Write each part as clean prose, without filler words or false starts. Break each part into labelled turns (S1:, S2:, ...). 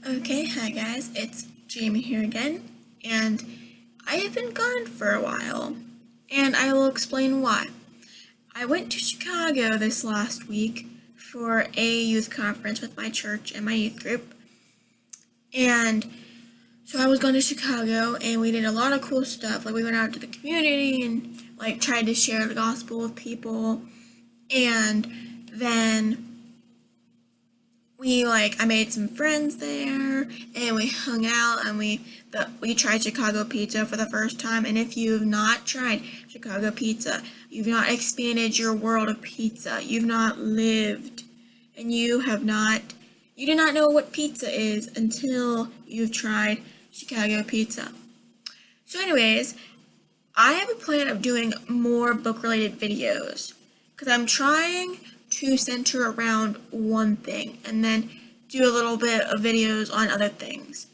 S1: Okay, hi guys, it's Jamie here again, and I have been gone for a while, and I will explain why. I went to Chicago this last week for a youth conference with my church and my youth group, and so I was going to Chicago, and we did a lot of cool stuff. Like, we went out to the community and tried to share the gospel with people, and then I made some friends there, and we hung out, and we tried Chicago pizza for the first time. And if you have not tried Chicago pizza, you've not expanded your world of pizza, you've not lived, and you do not know what pizza is until you've tried Chicago pizza. So anyways, I have a plan of doing more book-related videos, because I'm trying to center around one thing and then do a little bit of videos on other things.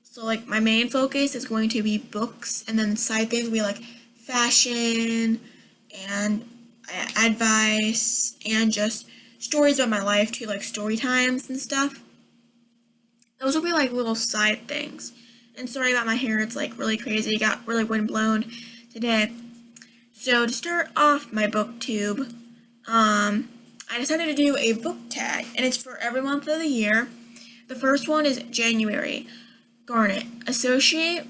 S1: So my main focus is going to be books, and then side things will be like fashion and advice and just stories about my life too, like story times and stuff. Those will be little side things. And sorry about my hair, it's really crazy. It got really windblown today. So to start off my booktube, I decided to do a book tag, and it's for every month of the year. The first one is January. Garnet. Associate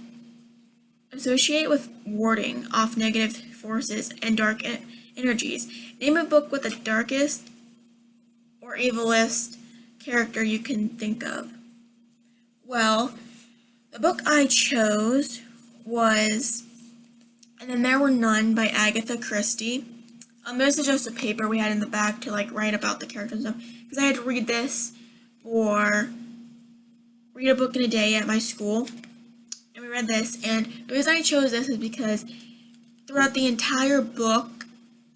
S1: with warding off negative forces and dark energies. Name a book with the darkest or evilest character you can think of. Well, the book I chose was And Then There Were None by Agatha Christie. This is just a paper we had in the back to write about the characters and stuff, because I had to read a book in a day at my school, and we read this. And the reason I chose this is because throughout the entire book,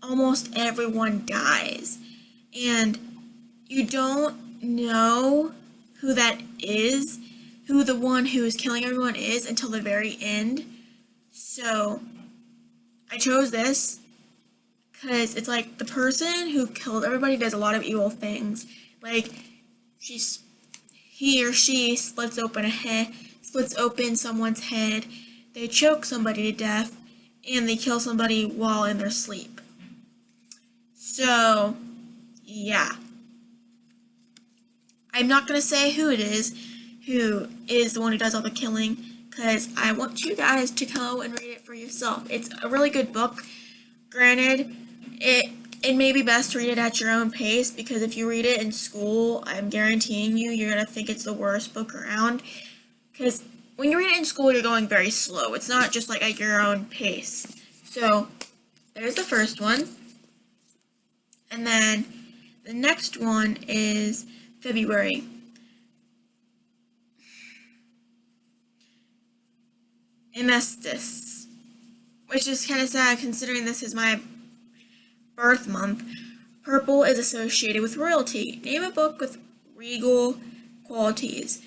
S1: almost everyone dies, and you don't know who that is, who the one who is killing everyone is, until the very end. So I chose this because it's the person who killed everybody does a lot of evil things. He or she splits open someone's head, they choke somebody to death, and they kill somebody while in their sleep. So, yeah. I'm not going to say who is the one who does all the killing, because I want you guys to go and read it for yourself. It's a really good book. Granted, it may be best to read it at your own pace, because if you read it in school, I'm guaranteeing you're going to think it's the worst book around. Because when you read it in school, you're going very slow. It's not just at your own pace. So, there's the first one. And then the next one is February. Emestus, which is kind of sad considering this is my birth month. Purple is associated with royalty. Name a book with regal qualities.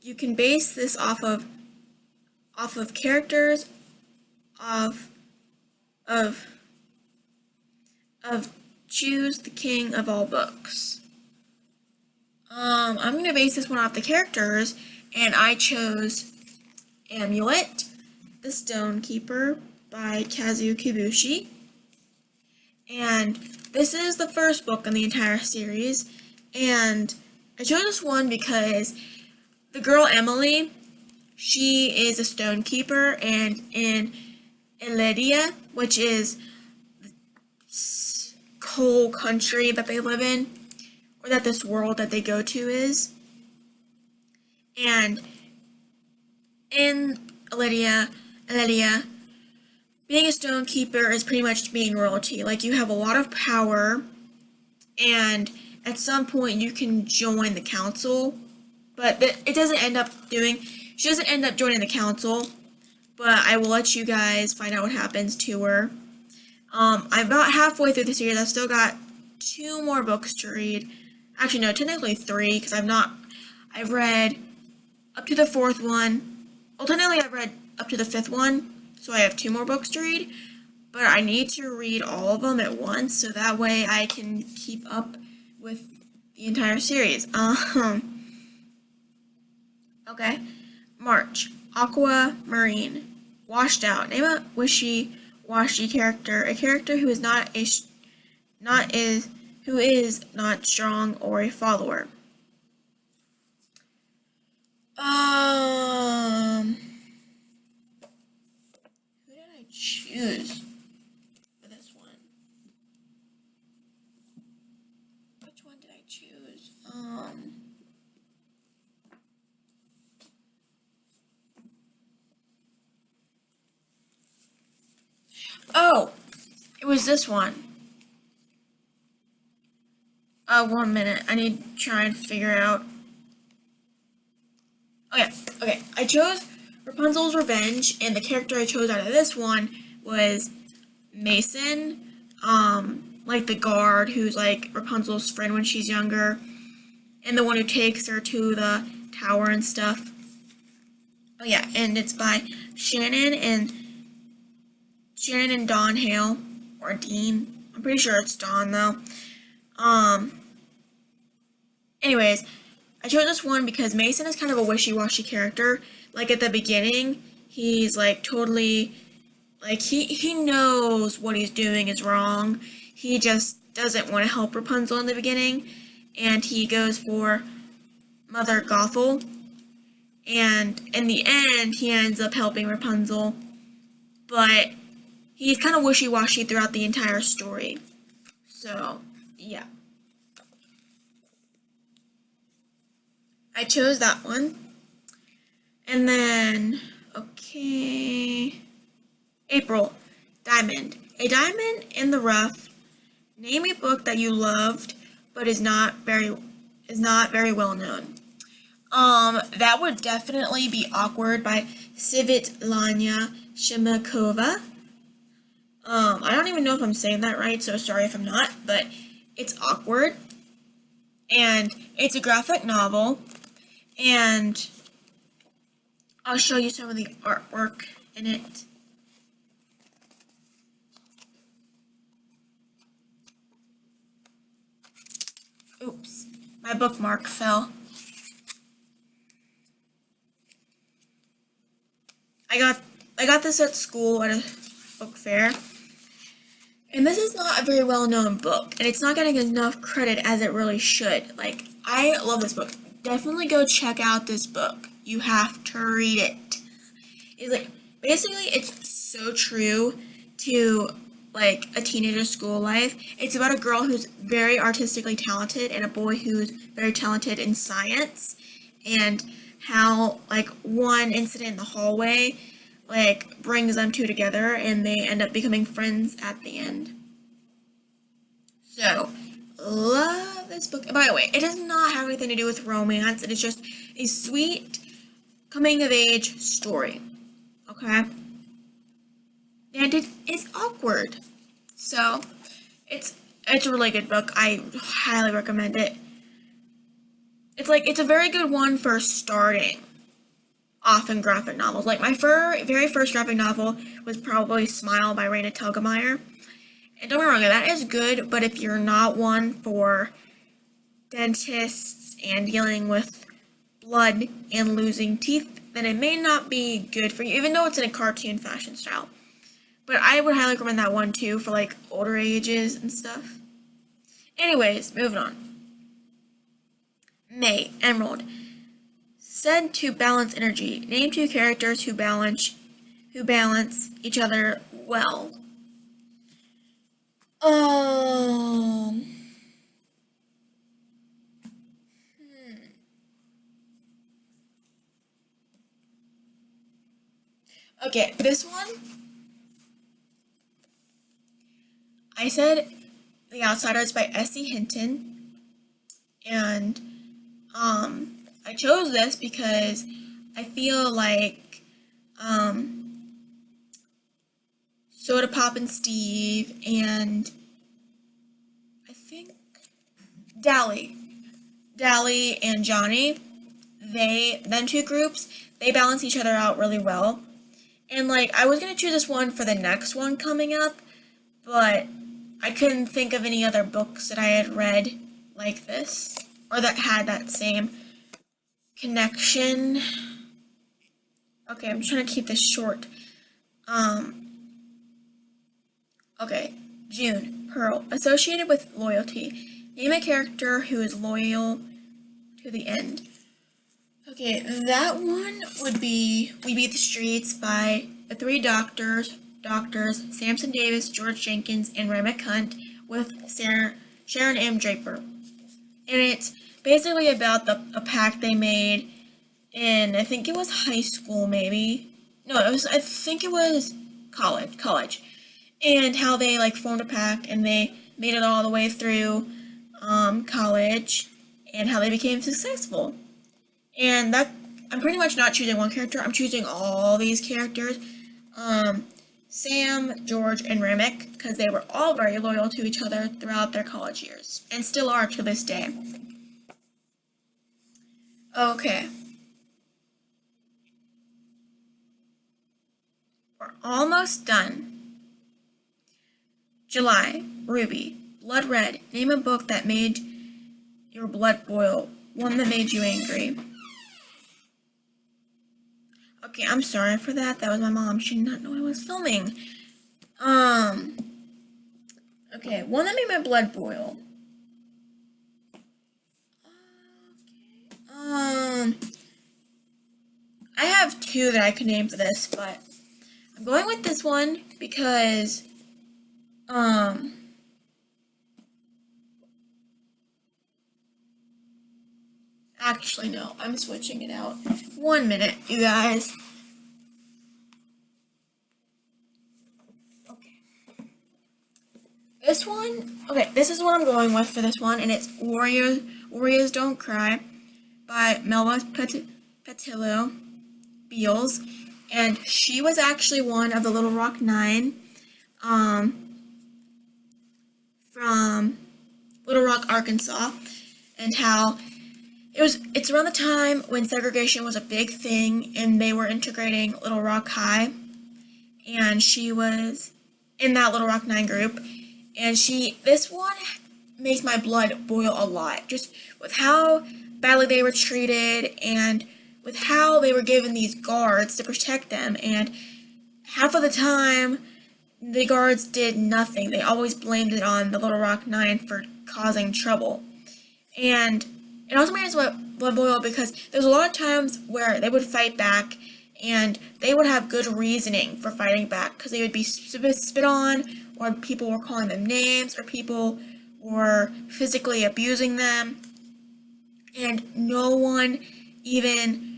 S1: You can base this off of characters of choose the king of all books. I'm gonna base this one off the characters, and I chose Amulet, the Stone Keeper by Kazuo Kibushi. And this is the first book in the entire series, and I chose this one because the girl Emily, she is a stone keeper, and in Eledia, which is the whole country that they live in, or that this world that they go to is, and in Eledia, being a stone keeper is pretty much being royalty. You have a lot of power, and at some point you can join the council, but she doesn't end up joining the council, but I will let you guys find out what happens to her. I'm about halfway through the series. I've still got 2 more books to read. Actually, no, technically 3, because I've read up to the 4th one. Well, technically I've read up to the 5th one, so I have 2 more books to read, but I need to read all of them at once, so that way I can keep up with the entire series. Okay. March. Aquamarine. Washed out. Name a wishy-washy character. A character who is not strong or a follower. Who did I choose for this one? Which one did I choose? Oh, it was this one. 1 minute. I need to try and figure out. Okay. I chose Rapunzel's Revenge, and the character I chose out of this one was Mason. Like the guard who's like Rapunzel's friend when she's younger, and the one who takes her to the tower and stuff. Oh yeah, and it's by Shannon and Don Hale, or Dean. I'm pretty sure it's Don though. Anyways, I chose this one because Mason is kind of a wishy-washy character. Like at the beginning, he's like totally, like he knows what he's doing is wrong. He just doesn't want to help Rapunzel in the beginning, and he goes for Mother Gothel. And in the end, he ends up helping Rapunzel, but he's kind of wishy-washy throughout the entire story. So, yeah. I chose that one. And then, okay, April, Diamond. A diamond in the rough. Name a book that you loved, but is not very well known. That would definitely be Awkward by Svitlana Shimakova. I don't even know if I'm saying that right, so sorry if I'm not, but it's Awkward. And it's a graphic novel, and I'll show you some of the artwork in it. Oops, my bookmark fell. I got this at school at a book fair. And this is not a very well-known book, and it's not getting enough credit as it really should. Like, I love this book. Definitely go check out this book. You have to read it. It's like, basically, it's so true to, like, a teenager school life. It's about a girl who's very artistically talented and a boy who's very talented in science, and how, like, one incident in the hallway like brings them two together, and they end up becoming friends at the end. So, love this book. By the way, it does not have anything to do with romance. It is just a sweet coming of age story. Okay? And it is awkward. So, it's a really good book. I highly recommend it. It's a very good one for starting off in graphic novels. Like, my very first graphic novel was probably Smile by Raina Telgemeier. And don't get me wrong, that is good, but if you're not one for dentists and dealing with blood and losing teeth, then it may not be good for you, even though it's in a cartoon fashion style. But I would highly recommend that one too for like older ages and stuff. Anyways, moving on. May, Emerald. Said to balance energy. Name two characters who balance each other well. Okay, this one, I said The Outsiders by S.E. Hinton, and I chose this because I feel like Soda Pop and Steve and I think Dally and Johnny, them two groups, they balance each other out really well. And like, I was gonna choose this one for the next one coming up, but I couldn't think of any other books that I had read like this, or that had that same connection. Okay, I'm trying to keep this short. Okay, June, Pearl, associated with loyalty. Name a character who is loyal to the end. Okay, that one would be We Beat the Streets by the three doctors, Samson Davis, George Jenkins, and Ray McHunt, with Sharon M. Draper. And it's basically about a pact they made in, I think it was high school, maybe. No, I think it was college. And how they, like, formed a pact, and they made it all the way through, college, and how they became successful. And that, I'm pretty much not choosing one character, I'm choosing all these characters. Sam, George, and Remick, because they were all very loyal to each other throughout their college years, and still are to this day. Okay. We're almost done. July, Ruby, Blood Red. Name a book that made your blood boil. One that made you angry. Okay, I'm sorry for that. That was my mom. She did not know I was filming. Okay, one that made my blood boil. I have two that I could name for this, but I'm going with this one because, actually, no, I'm switching it out. 1 minute, you guys. Okay. This one, okay, this is what I'm going with for this one, and it's Warriors Don't Cry by Melba Patillo Beals, and she was actually one of the Little Rock Nine, from Little Rock, Arkansas, and how it's around the time when segregation was a big thing and they were integrating Little Rock High, and she was in that Little Rock 9 group, and this one makes my blood boil a lot, just with how badly they were treated and with how they were given these guards to protect them, and half of the time the guards did nothing. They always blamed it on the Little Rock Nine for causing trouble. And it also made us blood boil because there's a lot of times where they would fight back and they would have good reasoning for fighting back because they would be spit on, or people were calling them names, or people were physically abusing them, and no one even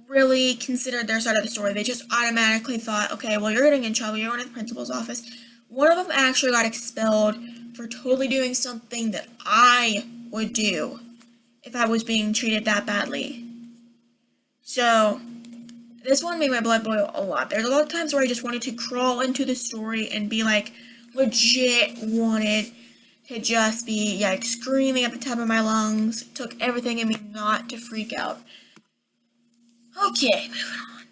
S1: really considered their side of the story. They just automatically thought, okay, well, you're getting in trouble, you're going to the principal's office. One of them actually got expelled for totally doing something that I would do if I was being treated that badly. So, this one made my blood boil a lot. There's a lot of times where I just wanted to crawl into the story and be like, legit wanted to just be, like, screaming at the top of my lungs. It took everything in me not to freak out. Okay, moving on.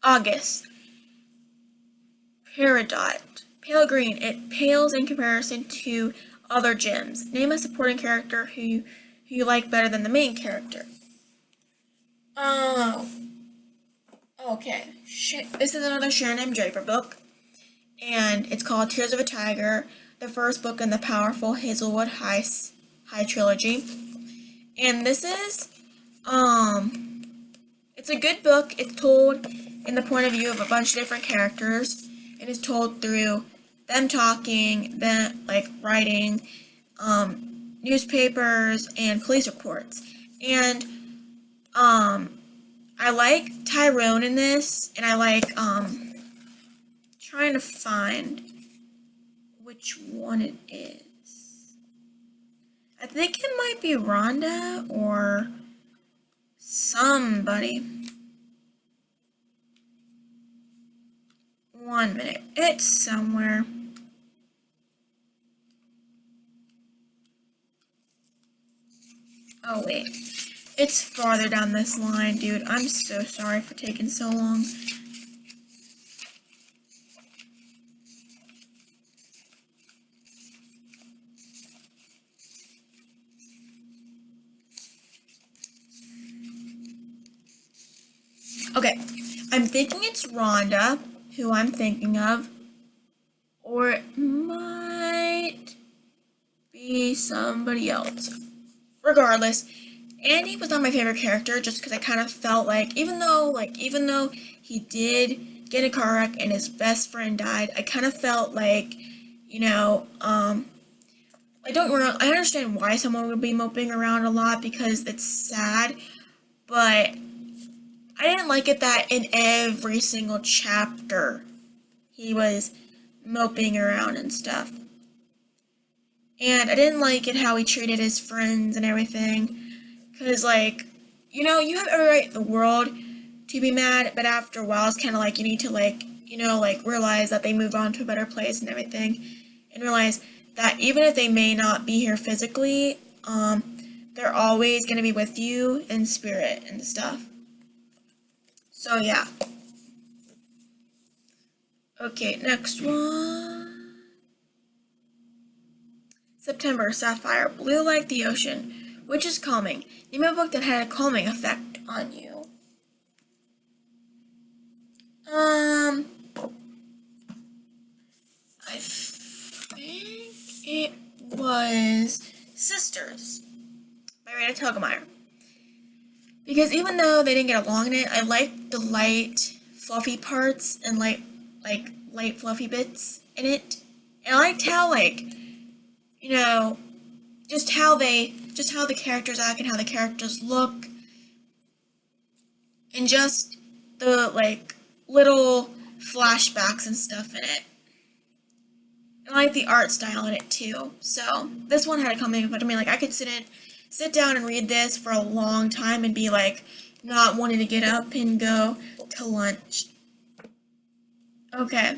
S1: August. Peridot. Pale green. It pales in comparison to other gems. Name a supporting character who you like better than the main character. Oh. Okay. This is another Sharon M. Draper book, and it's called Tears of a Tiger, the first book in the powerful Hazelwood High trilogy. And this is, it's a good book. It's told in the point of view of a bunch of different characters. It is told through them talking, them, like, writing, newspapers, and police reports. And, I like Tyrone in this, and I like, trying to find which one it is. I think it might be Rhonda or somebody. 1 minute. It's somewhere. Oh, wait. It's farther down this line, dude. I'm so sorry for taking so long. Okay, I'm thinking it's Rhonda, who I'm thinking of, or it might be somebody else. Regardless, Andy was not my favorite character just because I kind of felt like even though he did get in a car wreck and his best friend died, I kind of felt like, I understand why someone would be moping around a lot because it's sad, but I didn't like it that in every single chapter he was moping around and stuff. And I didn't like it how he treated his friends and everything. Because, you have every right in the world to be mad, but after a while, it's kind of like you need to, realize that they moved on to a better place and everything. And realize that even if they may not be here physically, they're always going to be with you in spirit and stuff. So, yeah. Okay, next one. September, Sapphire, blue like the ocean, which is calming. Name a book that had a calming effect on you. I think it was Sisters by Rita Togemeyer. Because even though they didn't get along in it, I liked the light, fluffy parts and light, fluffy bits in it. And I liked how, just how the characters act and how the characters look. And just the, little flashbacks and stuff in it. I like the art style in it, too. So, this one had a calming effect on me. I could sit down and read this for a long time and be, not wanting to get up and go to lunch. Okay.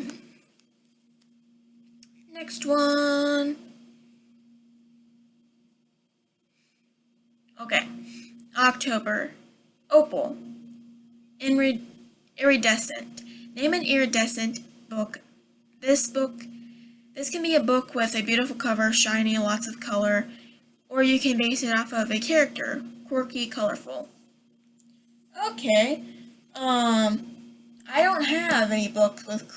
S1: Next one. Okay. October. Opal. Iridescent. Name an iridescent book. This can be a book with a beautiful cover, shiny, lots of color, or you can base it off of a character, quirky, colorful. Okay. I don't have any books with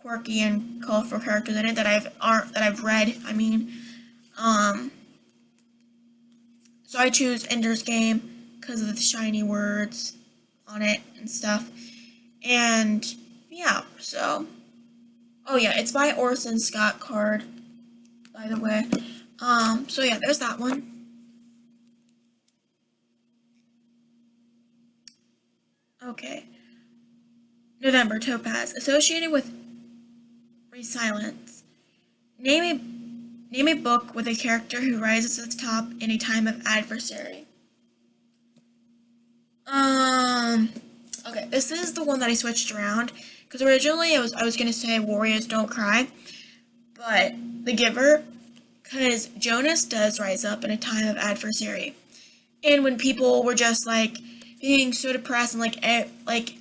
S1: quirky and colorful characters in it that I've read. So I choose Ender's Game because of the shiny words on it and stuff. And yeah, so it's by Orson Scott Card, by the way. So yeah, there's that one. Okay. November, Topaz, associated with resilience. Name a book with a character who rises to the top in a time of adversity. Okay, this is the one that I switched around, because originally I was gonna say Warriors Don't Cry, but The Giver, because Jonas does rise up in a time of adversity. And when people were just, being so depressed and,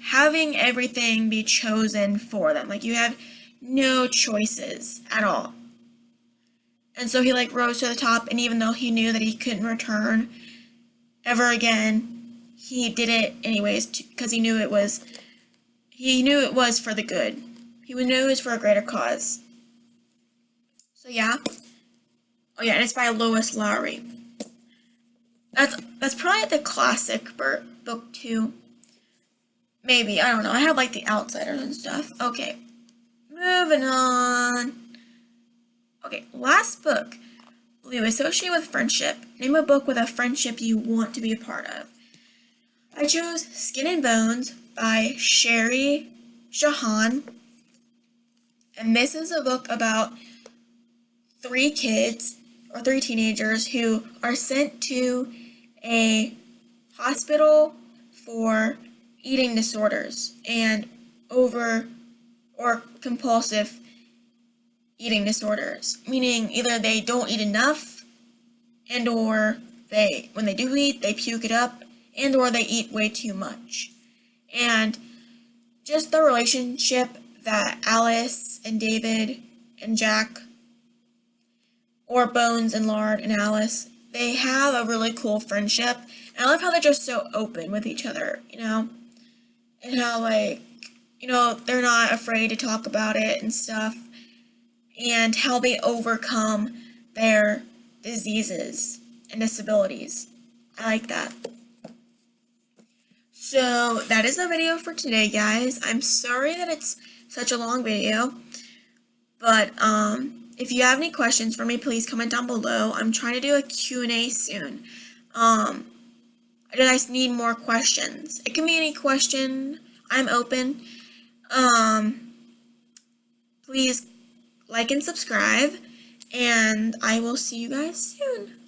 S1: having everything be chosen for them. You have no choices at all. And so he, rose to the top, and even though he knew that he couldn't return ever again, he did it anyways, because he knew it was for the good. He knew it was for a greater cause. So, yeah. Oh, yeah, and it's by Lois Lowry. That's probably the classic book, too. Maybe, I don't know. I have, The Outsiders and stuff. Okay, moving on. Okay, last book. Blue, associated with friendship. Name a book with a friendship you want to be a part of. I chose Skin and Bones by Sherry Shahan. And this is a book about three teenagers who are sent to a hospital for eating disorders and or compulsive eating disorders, meaning either they don't eat enough and or when they do eat, they puke it up, and or they eat way too much. And just the relationship that Alice and David and Jack, or Bones and Lard and Alice, they have a really cool friendship. And I love how they're just so open with each other, and how, like, you know, they're not afraid to talk about it and stuff, and how they overcome their diseases and disabilities. I like that. So that is the video for today, guys. I'm sorry that it's such a long video, but if you have any questions for me, please comment down below. I'm trying to do a Q&A soon. I just need more questions. It can be any question. I'm open. Please like and subscribe, and I will see you guys soon.